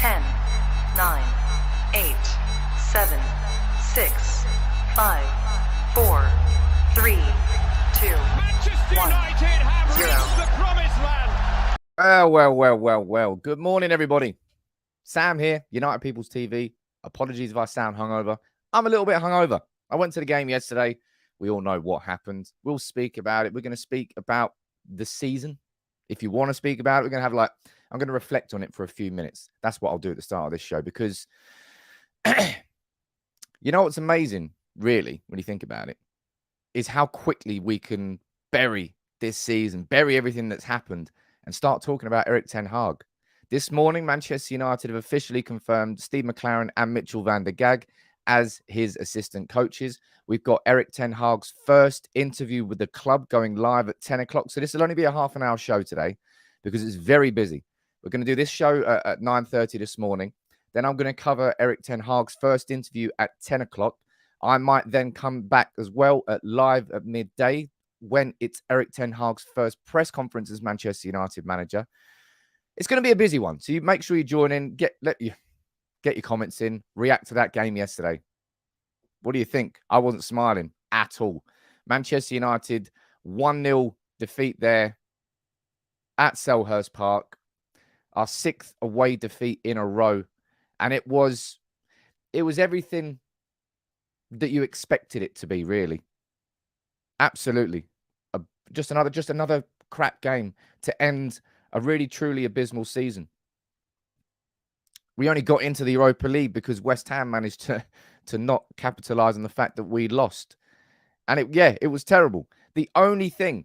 10, 9, 8, 7, 6, 5, 4, 3, 2, Manchester 1, United have 0. reached the promised land. Well. Good morning, everybody. Sam here, United People's TV. Apologies if I sound hungover. I'm a little bit hungover. I went to the game yesterday. We all know what happened. We'll speak about it. We're going to speak about the season. If you want to speak about it, we're going to have I'm going to reflect on it for a few minutes. That's what I'll do at the start of this show because you know what's amazing, really, when you think about it, is how quickly we can bury this season, bury everything that's happened, and start talking about Erik Ten Hag. This morning, Manchester United have officially confirmed Steve McLaren and Mitchell van der Gag as his assistant coaches. We've got Erik Ten Hag's first interview with the club going live at 10 o'clock. So this will only be a half an hour show today because it's very busy. We're going to do this show at 9:30 this morning. Then I'm going to cover Erik Ten Hag's first interview at 10 o'clock. I might then come back as well live at midday when it's Erik Ten Hag's first press conference as Manchester United manager. It's going to be a busy one. So you make sure you join in, get your comments in, react to that game yesterday. What do you think? I wasn't smiling at all. Manchester United 1-0 defeat there at Selhurst Park. Our sixth away defeat in a row. And it was everything that you expected it to be, really. Absolutely. Just another crap game to end a really, truly abysmal season. We only got into the Europa League because West Ham managed to not capitalize on the fact that we lost. And it was terrible. The only thing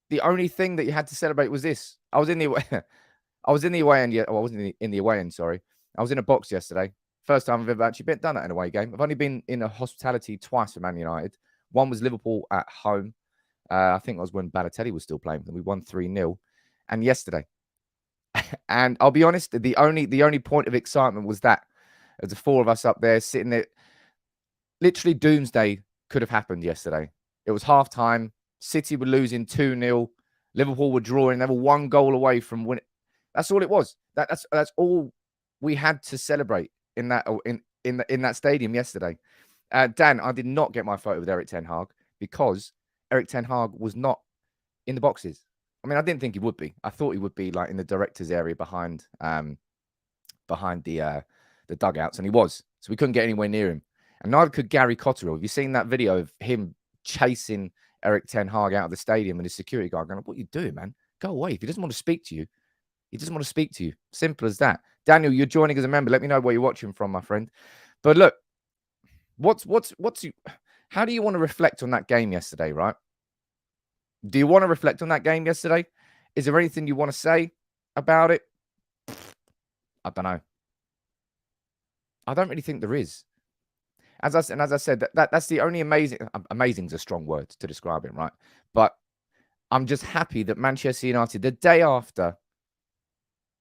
that you had to celebrate was this. I was in the away end. I wasn't in the away end, sorry. I was in a box yesterday. First time I've ever actually done that in an away game. I've only been in a hospitality twice for Man United. One was Liverpool at home. I think it was when Balotelli was still playing. We won 3-0. And yesterday. And I'll be honest, the only point of excitement was that. There's the four of us up there sitting there. Literally doomsday could have happened yesterday. It was half-time. City were losing 2-0. Liverpool were drawing. They were one goal away from winning. That's all it was. That's all we had to celebrate in that stadium yesterday. Dan, I did not get my photo with Erik Ten Hag because Erik Ten Hag was not in the boxes. I mean, I didn't think he would be. I thought he would be like in the director's area behind the dugouts, and he was. So we couldn't get anywhere near him. And neither could Gary Cotterill. Have you seen that video of him chasing Erik Ten Hag out of the stadium and his security guard going, "What are you doing, man? Go away. If he doesn't want to speak to you, he doesn't want to speak to you." Simple as that. Daniel, you're joining as a member. Let me know where you're watching from, my friend. But look, how do you want to reflect on that game yesterday, right? Do you want to reflect on that game yesterday? Is there anything you want to say about it? I don't know. I don't really think there is. As I said, that's the only amazing is a strong word to describe it, right? But I'm just happy that Manchester United, the day after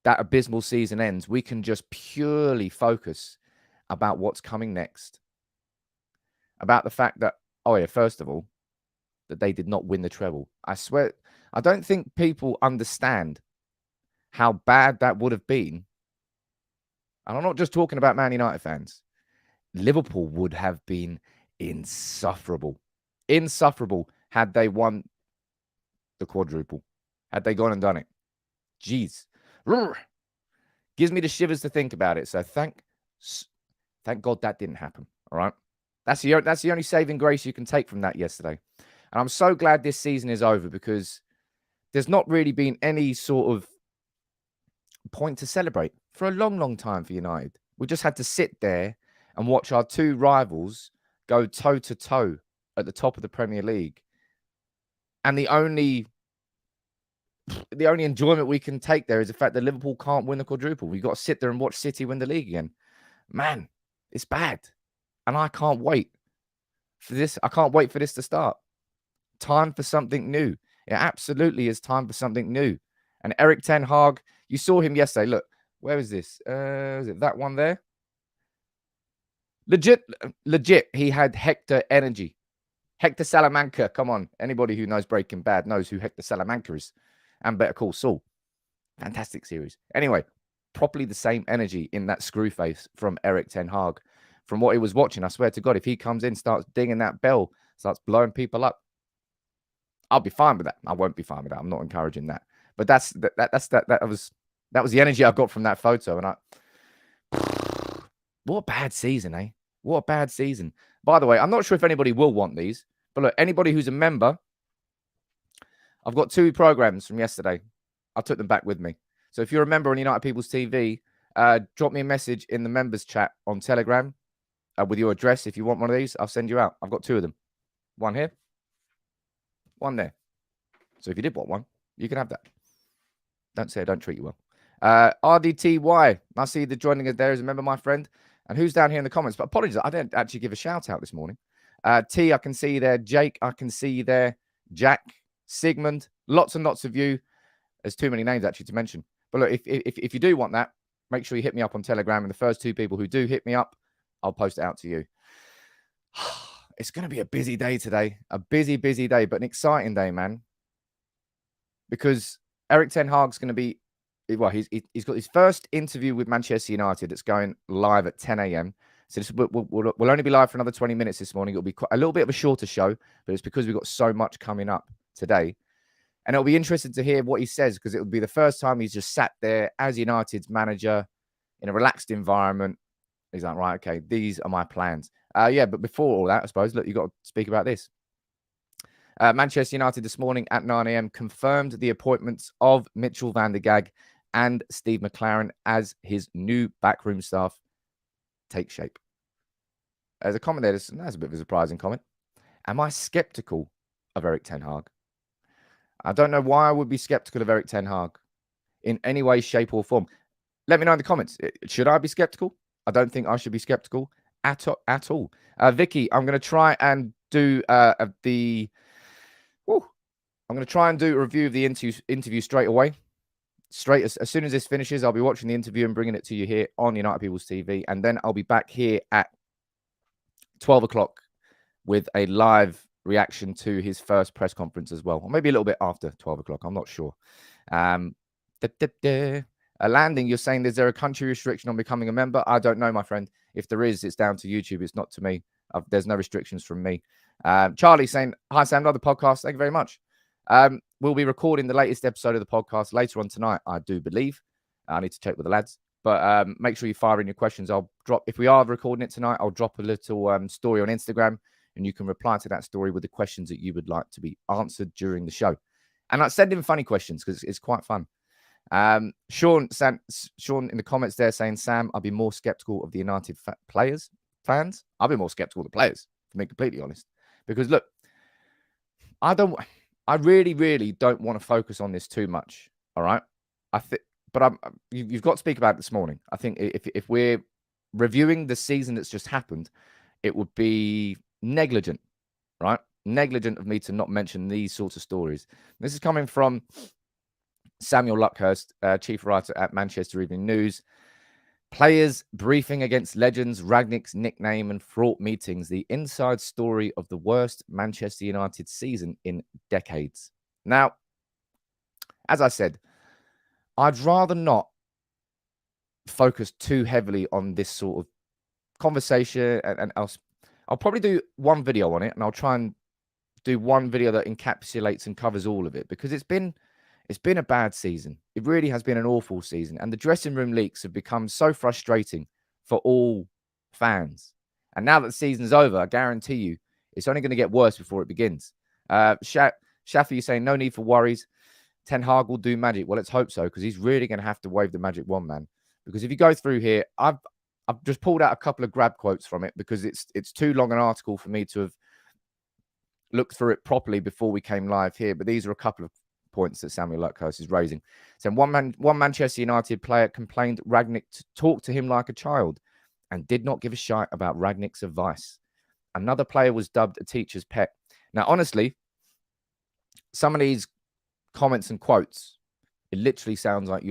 that abysmal season ends, we can just purely focus about what's coming next. About the fact that, first of all, that they did not win the treble. I swear, I don't think people understand how bad that would have been. And I'm not just talking about Man United fans. Liverpool would have been insufferable. Insufferable had they won the quadruple. Had they gone and done it. Jeez. Gives me the shivers to think about it. So thank God that didn't happen. All right. That's the only saving grace you can take from that yesterday. And I'm so glad this season is over because there's not really been any sort of point to celebrate for a long, long time for United. We just had to sit there and watch our two rivals go toe-to-toe at the top of the Premier League. And the only enjoyment we can take there is the fact that Liverpool can't win the quadruple. We've got to sit there and watch City win the league again. Man, it's bad. And I can't wait for this. I can't wait for this to start. Time for something new. It absolutely is time for something new. And Erik Ten Hag, you saw him yesterday. Look, where is this? Is it that one there? Legit. He had Hector energy. Hector Salamanca. Come on. Anybody who knows Breaking Bad knows who Hector Salamanca is. And Better Call Saul. Fantastic series. Anyway, properly the same energy in that screw face from Erik Ten Hag. From what he was watching, I swear to God, if he comes in, starts dinging that bell, starts blowing people up, I'll be fine with that. I won't be fine with that. I'm not encouraging that. But that was the energy I got from that photo. And what a bad season, eh? What a bad season. By the way, I'm not sure if anybody will want these, but look, anybody who's a member, I've got 2 programs from yesterday. I took them back with me. So if you're a member on United People's TV, drop me a message in the members chat on Telegram with your address. If you want one of these, I'll send you out. I've got 2 of them. One here, one there. So if you did want one, you can have that. Don't say I don't treat you well. RDTY, I see the joining us there as a member, my friend. And who's down here in the comments? But apologies, I didn't actually give a shout out this morning. T, I can see you there. Jake, I can see you there. Jack, Sigmund, lots and lots of you. There's too many names actually to mention. But look, if you do want that, make sure you hit me up on Telegram. And the first 2 people who do hit me up, I'll post it out to you. It's going to be a busy day today. A busy, busy day, but an exciting day, man. Because Erik Ten Hag's going to be, well, he's got his first interview with Manchester United that's going live at 10 a.m. So this we'll only be live for another 20 minutes this morning. It'll be a little bit of a shorter show, but it's because we've got so much coming up today. And it'll be interesting to hear what he says, because it will be the first time he's just sat there as United's manager in a relaxed environment. He's like, right, okay, these are my plans. Yeah, but before all that, I suppose, look, you've got to speak about this. Manchester United this morning at 9 a.m. confirmed the appointments of Mitchell van der Gag and Steve McLaren as his new backroom staff take shape. There's a comment there. That's a bit of a surprising comment. Am I skeptical of Erik Ten Hag? I don't know why I would be skeptical of Erik Ten Hag in any way, shape, or form. Let me know in the comments. Should I be skeptical? I don't think I should be skeptical at all. Vicky, I'm going to try and do I'm going to try and do a review of the interview straight away. As soon as this finishes, I'll be watching the interview and bringing it to you here on United People's TV. And then I'll be back here at 12 o'clock with a live reaction to his first press conference as well. Or maybe a little bit after 12 o'clock. I'm not sure. Landing, you're saying, is there a country restriction on becoming a member? I don't know, my friend. If there is, it's down to YouTube. It's not to me. There's no restrictions from me. Charlie saying, hi, Sam, love the podcast. Thank you very much. We'll be recording the latest episode of the podcast later on tonight, I do believe. I need to check with the lads. But make sure you fire in your questions. If we are recording it tonight, I'll drop a little story on Instagram, and you can reply to that story with the questions that you would like to be answered during the show. And send in funny questions, because it's quite fun. Sean in the comments there saying, Sam, I'll be more skeptical of the United fans. I'll be more skeptical of the players, to be completely honest. Because look, I really, really don't want to focus on this too much. All right. You've got to speak about it this morning. I think if we're reviewing the season that's just happened, it would be negligent, right? Negligent of me to not mention these sorts of stories. This is coming from Samuel Luckhurst, chief writer at Manchester Evening News. Players briefing against legends, Rangnick's nickname and fraught meetings. The inside story of the worst Manchester United season in decades. Now, as I said, I'd rather not focus too heavily on this sort of conversation, and I'll probably do one video on it, and I'll try and do one video that encapsulates and covers all of it, because it's been a bad season. It really has been an awful season. And the dressing room leaks have become so frustrating for all fans. And now that the season's over, I guarantee you, it's only going to get worse before it begins. Shafi is saying, no need for worries. Ten Hag will do magic. Well, let's hope so, because he's really going to have to wave the magic wand, man. Because if you go through here, I've just pulled out a couple of grab quotes from it, because it's too long an article for me to have looked through it properly before we came live here. But these are a couple of points that Samuel Luckhurst is raising. So one Manchester United player complained Rangnick talked to him like a child and did not give a shite about Rangnick's advice. Another player was dubbed a teacher's pet. Now, honestly, some of these comments and quotes, it literally sounds like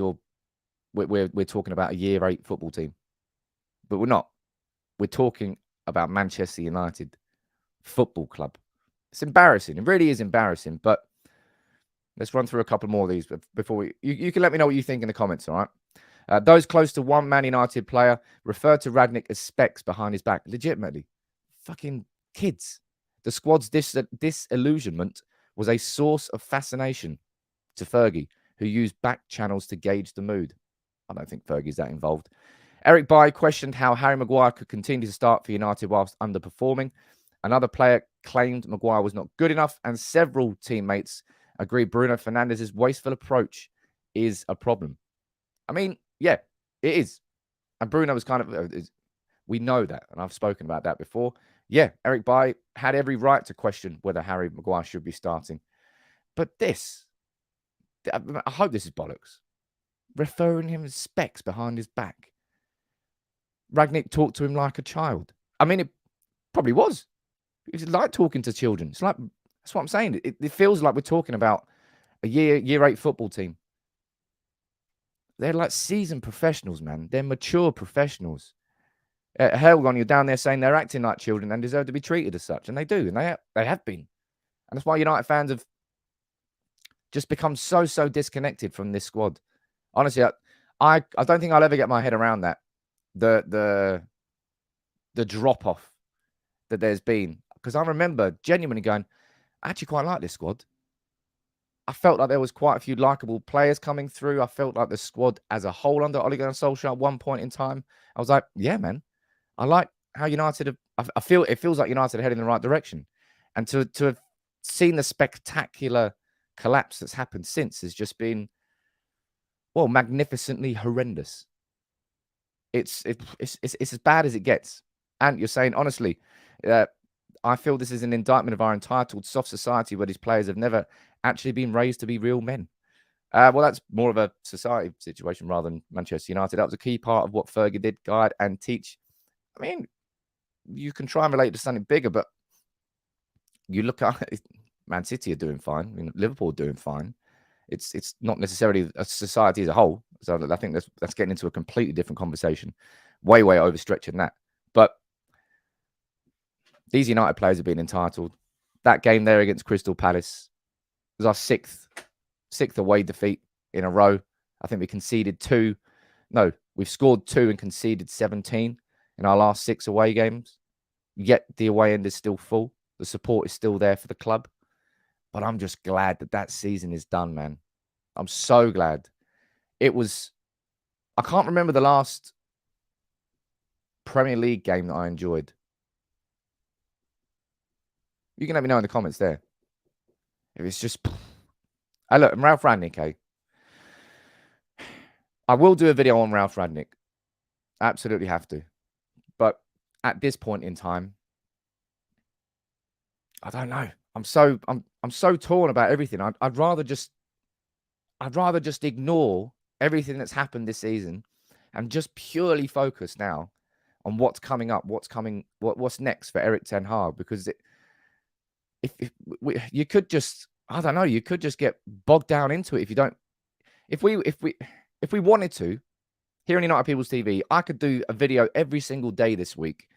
we're talking about a year 8 football team. But we're not. We're talking about Manchester United Football Club. It's embarrassing. It really is embarrassing. But let's run through a couple more of these before you can let me know what you think in the comments, all right? Those close to one Man United player refer to Rangnick as specs behind his back. Legitimately. Fucking kids. The squad's disillusionment was a source of fascination to Fergie, who used back channels to gauge the mood. I don't think Fergie's that involved. Erik Bailly questioned how Harry Maguire could continue to start for United whilst underperforming. Another player claimed Maguire was not good enough, and several teammates agreed Bruno Fernandes's wasteful approach is a problem. I mean, yeah, it is. And Bruno was kind of, we know that, and I've spoken about that before. Yeah, Erik Bailly had every right to question whether Harry Maguire should be starting. But this, I hope this is bollocks. Referring him as specs behind his back. Rangnick talked to him like a child. I mean, it probably was. It's like talking to children. It's like, that's what I'm saying. It feels like we're talking about a year 8 football team. They're like seasoned professionals, man. They're mature professionals. Helgon, you're down there saying they're acting like children and deserve to be treated as such. And they do. And they have been. And that's why United fans have just become so disconnected from this squad. Honestly, I don't think I'll ever get my head around that. The drop-off that there's been. Because I remember genuinely going, I actually quite like this squad. I felt like there was quite a few likable players coming through. I felt like the squad as a whole under Ole Gunnar Solskjaer at one point in time, I was like, yeah, man. I like how United I feel it feels like United are heading in the right direction. And to have seen the spectacular collapse that's happened since has just been, well, magnificently horrendous. It's as bad as it gets. And you're saying, honestly, I feel this is an indictment of our entitled soft society where these players have never actually been raised to be real men. Well, that's more of a society situation rather than Manchester United. That was a key part of what Fergie did, guide and teach. I mean, you can try and relate to something bigger, but you look at Man City are doing fine. I mean, Liverpool are doing fine. It's not necessarily a society as a whole. So I think that's getting into a completely different conversation. Way overstretching that. But these United players have been entitled. That game there against Crystal Palace was our sixth away defeat in a row. I think we conceded 2. No, we've scored 2 and conceded 17 in our last 6 away games. Yet the away end is still full. The support is still there for the club. But I'm just glad that season is done, man. I'm so glad. I can't remember the last Premier League game that I enjoyed. You can let me know in the comments there. If it's just... look, Ralph Rangnick, eh? I will do a video on Ralph Rangnick. Absolutely have to. But at this point in time, I don't know. I'm so torn about everything. I'd rather just ignore everything that's happened this season and just purely focus now on what's coming up, what's next for Erik Ten Hag. Because you could just, I don't know, you could just get bogged down into it if you don't. If we wanted to, here on United People's TV, I could do a video every single day this week,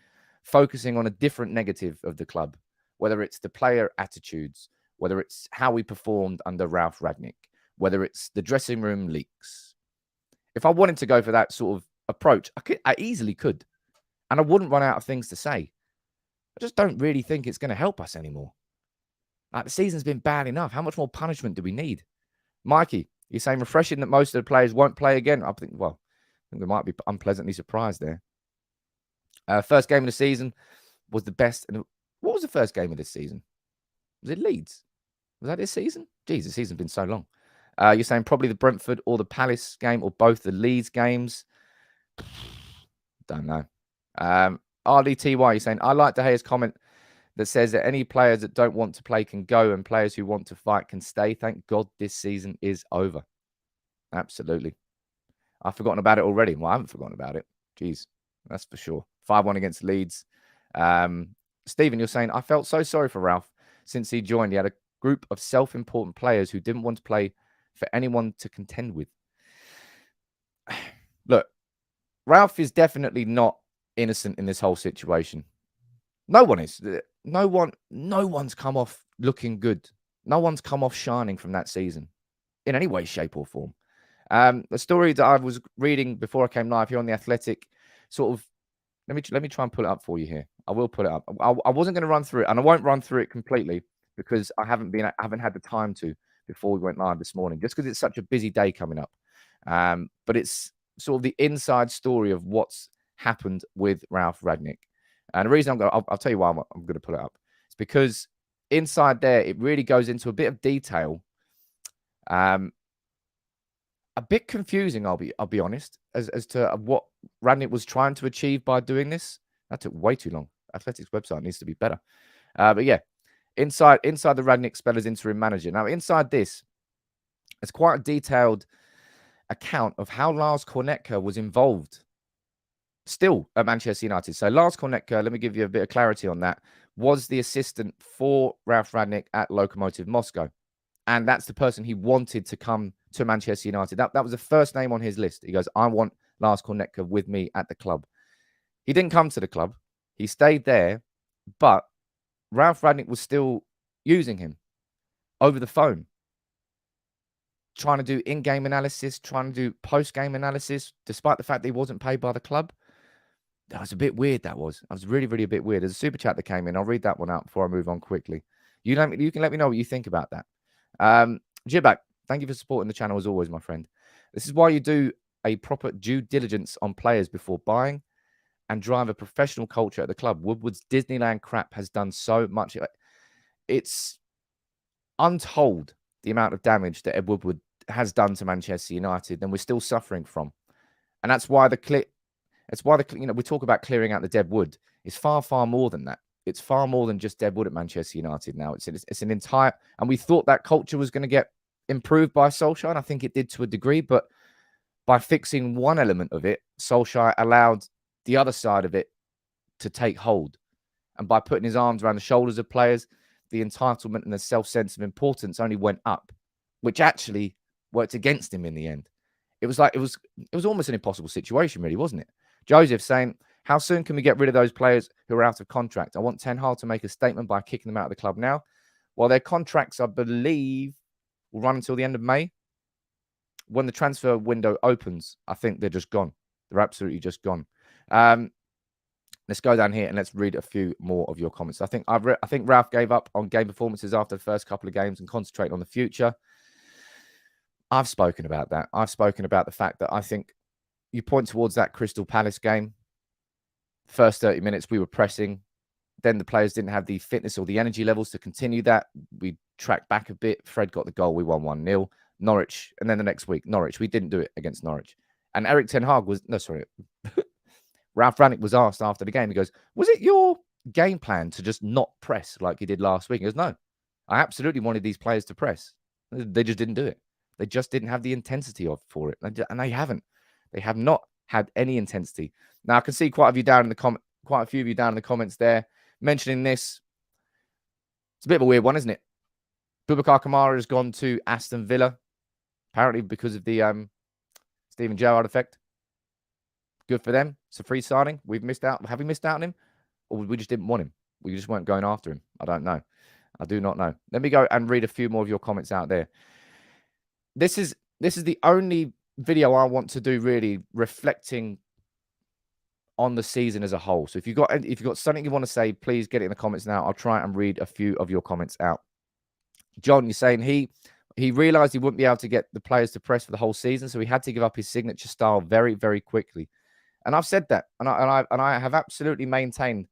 focusing on a different negative of the club. Whether it's the player attitudes, whether it's how we performed under Ralph Rangnick, whether it's the dressing room leaks. If I wanted to go for that sort of approach, I easily could. And I wouldn't run out of things to say. I just don't really think it's going to help us anymore. Like, the season's been bad enough. How much more punishment do we need? Mikey, you're saying refreshing that most of the players won't play again. I think we might be unpleasantly surprised there. First game of the season was the best. What was the first game of this season? Was it Leeds? Was that this season? Jeez, the season's been so long. You're saying probably the Brentford or the Palace game or both the Leeds games. Don't know. RDTY, you're saying, I like De Gea's comment that says that any players that don't want to play can go and players who want to fight can stay. Thank God this season is over. Absolutely. I've forgotten about it already. Well, I haven't forgotten about it. Jeez, that's for sure. 5-1 against Leeds. Stephen, you're saying, I felt so sorry for Ralph since he joined. He had a group of self-important players who didn't want to play for anyone to contend with. Look, Ralph is definitely not innocent in this whole situation. No one is. No one's come off looking good. No one's come off shining from that season in any way, shape or form. A story that I was reading before I came live here on The Athletic, sort of, let me try and pull it up for you here. I will pull it up. I wasn't going to run through it, and I won't run through it completely because I haven't had the time to before we went live this morning, just because it's such a busy day coming up. But it's sort of the inside story of what's happened with Ralf Rangnick. And the reason I'll tell you why I'm going to pull it up. It's because inside there, it really goes into a bit of detail. A bit confusing, I'll be honest, as to what Rangnick was trying to achieve by doing this. That took way too long. Athletics website needs to be better. But yeah, inside the Rangnick spell as interim manager. Now, inside this, it's quite a detailed account of how Lars Kornetka was involved still at Manchester United. So Lars Kornetka, let me give you a bit of clarity on that, was the assistant for Ralf Rangnick at Lokomotiv Moscow. And that's the person he wanted to come to Manchester United. That was the first name on his list. He goes, I want Lars Kornetka with me at the club. He didn't come to the club. He stayed there, but Ralf Rangnick was still using him over the phone, trying to do in-game analysis, trying to do post-game analysis, despite the fact that he wasn't paid by the club. That was a bit weird, that was. That was really, really a bit weird. There's a super chat that came in. I'll read that one out before I move on quickly. You can let me know what you think about that. Jibak, thank you for supporting the channel as always, my friend. This is why you do a proper due diligence on players before buying and drive a professional culture at the club. Woodward's Disneyland crap has done so much. It's untold the amount of damage that Ed Woodward has done to Manchester United, and we're still suffering from. And that's why we talk about clearing out the dead wood. It's far, far more than that. It's far more than just dead wood at Manchester United now. It's an entire, and we thought that culture was going to get improved by Solskjaer, and I think it did to a degree, but by fixing one element of it, Solskjaer allowed the other side of it to take hold. And by putting his arms around the shoulders of players, the entitlement and the self-sense of importance only went up, which actually worked against him in the end. It was almost an impossible situation, really, wasn't it? Joseph saying, how soon can we get rid of those players who are out of contract? I want Ten Hag to make a statement by kicking them out of the club now. Well, their contracts, I believe, will run until the end of May. When the transfer window opens, I think they're just gone. They're absolutely just gone. Let's go down here and let's read a few more of your comments. I think Ralf gave up on game performances after the first couple of games and concentrate on the future. I've spoken about that. I've spoken about the fact that I think you point towards that Crystal Palace game. First 30 minutes, we were pressing. Then the players didn't have the fitness or the energy levels to continue that. We tracked back a bit. Fred got the goal. We won 1-0. Norwich. And then the next week, Norwich. We didn't do it against Norwich. And Erik Ten Hag Ralf Rangnick was asked after the game. He goes, was it your game plan to just not press like you did last week? He goes, no. I absolutely wanted these players to press. They just didn't do it. They just didn't have the intensity for it. And they haven't. They have not had any intensity. Now, I can see quite a few of you down in the comments there mentioning this. It's a bit of a weird one, isn't it? Boubacar Kamara has gone to Aston Villa, apparently because of the Steven Gerrard effect. Good for them. It's a free signing. We've missed out. Have we missed out on him? Or we just didn't want him? We just weren't going after him. I don't know. I do not know. Let me go and read a few more of your comments out there. This is the only video I want to do really reflecting on the season as a whole. So if you've got something you want to say, please get it in the comments now. I'll try and read a few of your comments out. John, you're saying he realized he wouldn't be able to get the players to press for the whole season, so he had to give up his signature style very, very quickly. And I've said that, and I have absolutely maintained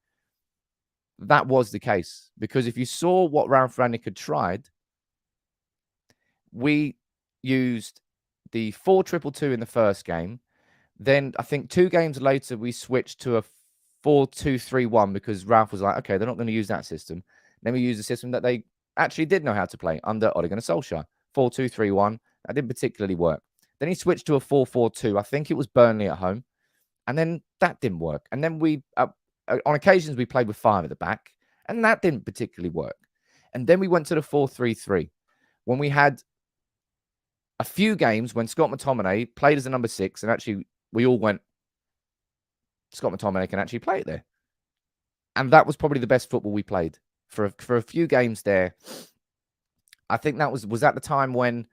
that was the case, because if you saw what Ralf Rangnick had tried, we used the 4-2-2 in the first game. Then I think 2 games later we switched to a 4-2-3-1 because Ralf was like, okay, they're not going to use that system. Then we used a system that they actually did know how to play under Ole Gunnar Solskjaer. 4-2-3-1. That didn't particularly work. Then he switched to a 4-4-2. I think it was Burnley at home. And then that didn't work. And then we, on occasions, we played with 5 at the back. And that didn't particularly work. And then we went to the 4-3-3. When we had a few games when Scott McTominay played as a number 6. And actually, we all went, Scott McTominay can actually play it there. And that was probably the best football we played. For a few games there, I think that was at the time when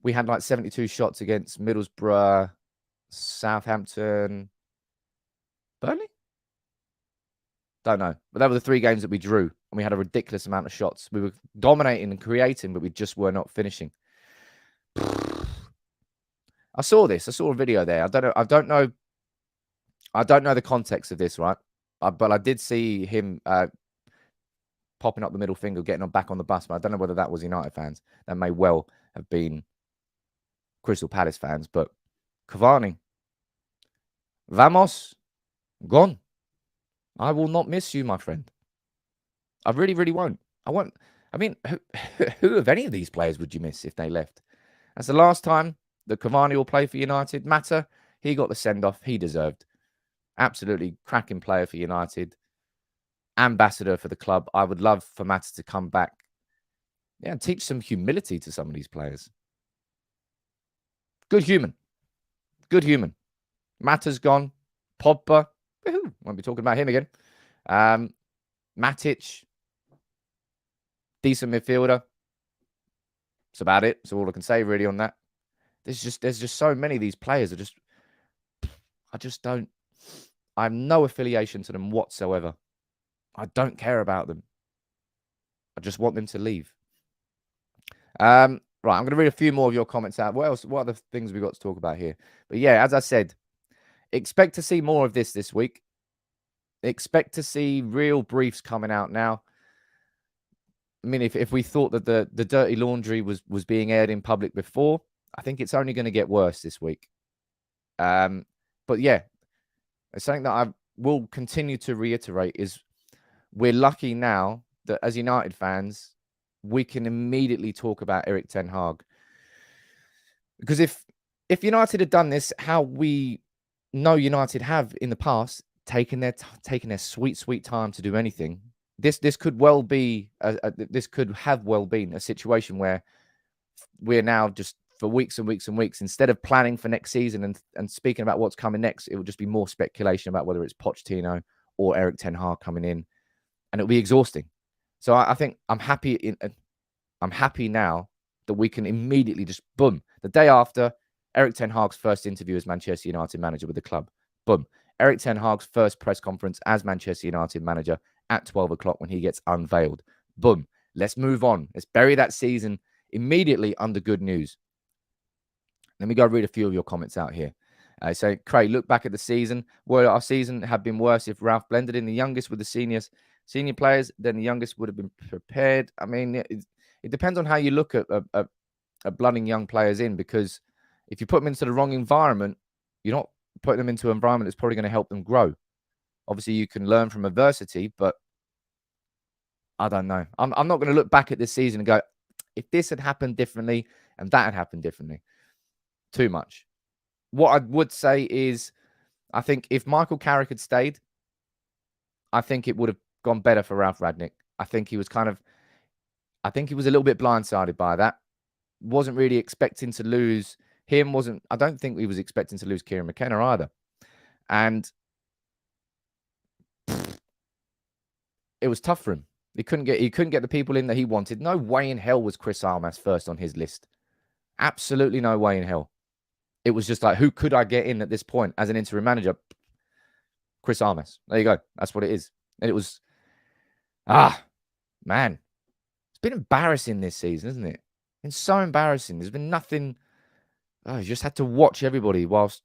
we had like 72 shots against Middlesbrough, Southampton, Burnley? Don't know. But that were the 3 games that we drew, and we had a ridiculous amount of shots. We were dominating and creating, but we just were not finishing. I saw this. I saw a video there. I don't know the context of this, right? But I did see him popping up the middle finger, getting back on the bus. But I don't know whether that was United fans. That may well have been Crystal Palace fans. But Cavani, vamos, gone. I will not miss you, my friend. I really, really won't. I won't. I mean, who of any of these players would you miss if they left? That's the last time that Cavani will play for United. Mata, he got the send-off he deserved. Absolutely cracking player for United. Ambassador for the club. I would love for Mata to come back. Yeah, and teach some humility to some of these players. Good human. Good human. Mata's gone. Pogba. Woohoo. Won't be talking about him again. Matic. Decent midfielder. That's about it. That's all I can say really on that. There's just so many of these players that I have no affiliation to them whatsoever. I don't care about them. I just want them to leave. Right, I'm going to read a few more of your comments out. What else? What other things we got to talk about here? But yeah, as I said, expect to see more of this week. Expect to see real briefs coming out now. I mean, if we thought that the dirty laundry was being aired in public before, I think it's only going to get worse this week. But yeah, it's something that I will continue to reiterate is we're lucky now that as United fans, we can immediately talk about Erik Ten Hag. Because if United had done this, how we know United have in the past, taken their sweet time to do anything, this could well be this could have well been a situation where we're now just for weeks and weeks and weeks, instead of planning for next season and speaking about what's coming next, it will just be more speculation about whether it's Pochettino or Erik Ten Hag coming in, and it'll be exhausting. So I think I'm happy now that we can immediately just boom, the day after Erik Ten Hag's first interview as Manchester United manager with the club, boom, Erik Ten Hag's first press conference as Manchester United manager at 12 o'clock when he gets unveiled. Boom. Let's move on. Let's bury that season immediately under good news. Let me go read a few of your comments out here. So, Craig, look back at the season. Would our season have been worse if Ralph blended in the youngest with the senior players? Then the youngest would have been prepared. I mean, it depends on how you look at blooding young players in, because if you put them into the wrong environment, you're not putting them into an environment that's probably going to help them grow. Obviously, you can learn from adversity, but I don't know. I'm not going to look back at this season and go, if this had happened differently and that had happened differently. Too much. What I would say is, I think if Michael Carrick had stayed, I think it would have gone better for Ralph Rangnick. I think he was a little bit blindsided by that. Wasn't really expecting to lose him. I don't think he was expecting to lose Kieran McKenna either. And it was tough for him. He couldn't get the people in that he wanted. No way in hell was Chris Armas first on his list. Absolutely no way in hell. It was just like, who could I get in at this point as an interim manager? Chris Armas. There you go. That's what it is. And it was, man. It's been embarrassing this season, isn't it? It's been so embarrassing. There's been nothing. You just had to watch everybody whilst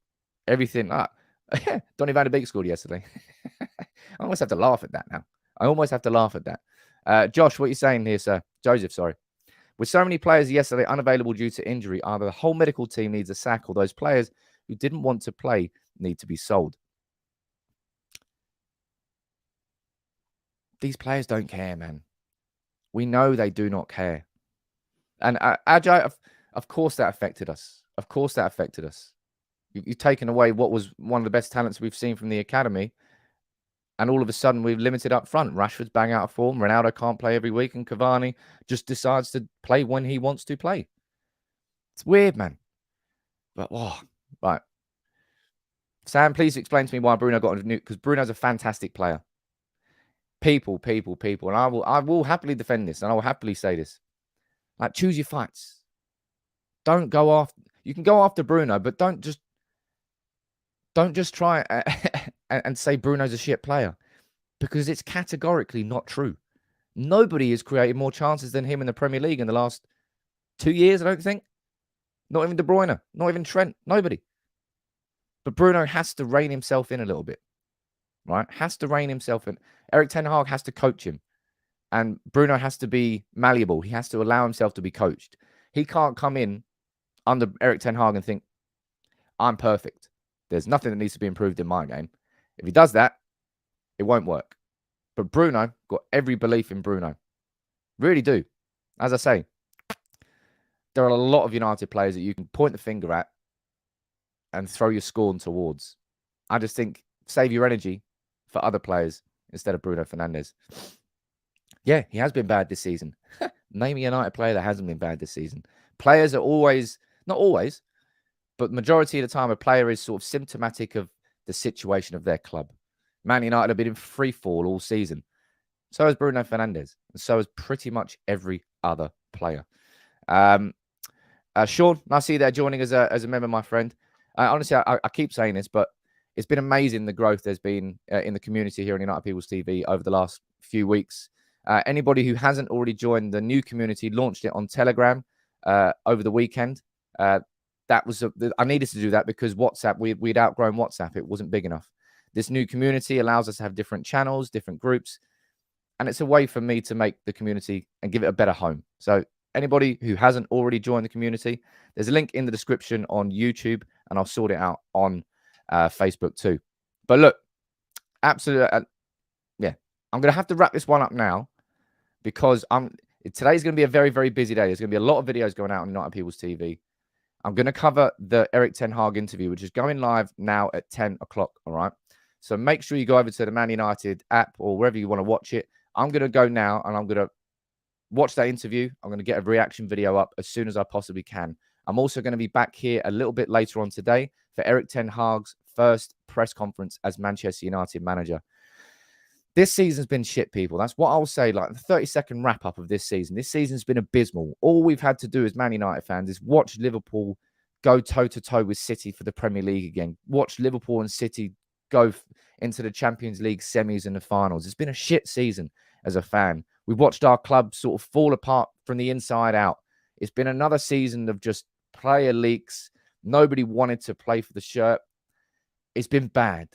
everything. Donny van de Beek scored yesterday. I almost have to laugh at that now. Josh, what are you saying here, sir? Joseph, sorry. With so many players yesterday unavailable due to injury, either the whole medical team needs a sack or those players who didn't want to play need to be sold. These players don't care, man. We know they do not care. And Ajay, of course that affected us. You've taken away what was one of the best talents we've seen from the academy. And all of a sudden, we've limited up front. Rashford's bang out of form. Ronaldo can't play every week. And Cavani just decides to play when he wants to play. It's weird, man. But, right. Sam, please explain to me why Bruno got a new... Because Bruno's a fantastic player. People. And I will happily defend this. And I will happily say this. Like, choose your fights. don't go after. You can go after Bruno, but don't just try and say Bruno's a shit player, because it's categorically not true. Nobody has created more chances than him in the Premier League in the last 2 years, I don't think. Not even De Bruyne, not even Trent, nobody. But Bruno has to rein himself in a little bit, right? Has to rein himself in. Erik Ten Hag has to coach him. And Bruno has to be malleable. He has to allow himself to be coached. He can't come in under Erik Ten Hag and think, I'm perfect. There's nothing that needs to be improved in my game. If he does that, it won't work. But Bruno, got every belief in Bruno. Really do. As I say, there are a lot of United players that you can point the finger at and throw your scorn towards. I just think save your energy for other players instead of Bruno Fernandes. Yeah, he has been bad this season. Name a United player that hasn't been bad this season. Players are always, not always, but majority of the time, a player is sort of symptomatic of the situation of their club. Man United have been in free fall all season. So has Bruno Fernandes. And so has pretty much every other player. Sean, I see you there joining as a member, my friend. Honestly, I keep saying this, but it's been amazing the growth there's been in the community here on United People's TV over the last few weeks. Anybody who hasn't already joined the new community, launched it on Telegram over the weekend. That was I needed to do that because WhatsApp, we'd outgrown WhatsApp. It wasn't big enough. This new community allows us to have different channels, different groups, and it's a way for me to make the community and give it a better home. So anybody who hasn't already joined the community, there's a link in the description on YouTube, and I'll sort it out on Facebook too. But look, absolutely, yeah, I'm going to have to wrap this one up now because today's going to be a very, very busy day. There's going to be a lot of videos going out on United People's TV. I'm going to cover the Erik Ten Hag interview, which is going live now at 10 o'clock, all right? So make sure you go over to the Man United app or wherever you want to watch it. I'm going to go now, and I'm going to watch that interview. I'm going to get a reaction video up as soon as I possibly can. I'm also going to be back here a little bit later on today for Erik Ten Hag's first press conference as Manchester United manager. This season's been shit, people. That's what I'll say, like the 30-second wrap-up of this season. This season's been abysmal. All we've had to do as Man United fans is watch Liverpool go toe-to-toe with City for the Premier League again. Watch Liverpool and City go into the Champions League semis and the finals. It's been a shit season as a fan. We've watched our club sort of fall apart from the inside out. It's been another season of just player leaks. Nobody wanted to play for the shirt. It's been bad.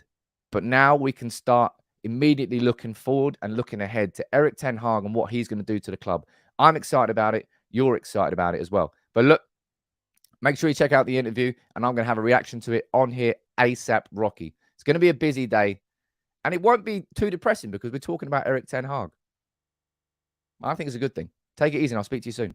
But now we can start immediately looking forward and looking ahead to Erik Ten Hag and what he's going to do to the club. I'm excited about it. You're excited about it as well. But look, make sure you check out the interview, and I'm going to have a reaction to it on here ASAP Rocky. It's going to be a busy day, and it won't be too depressing because we're talking about Erik Ten Hag. I think it's a good thing. Take it easy, and I'll speak to you soon.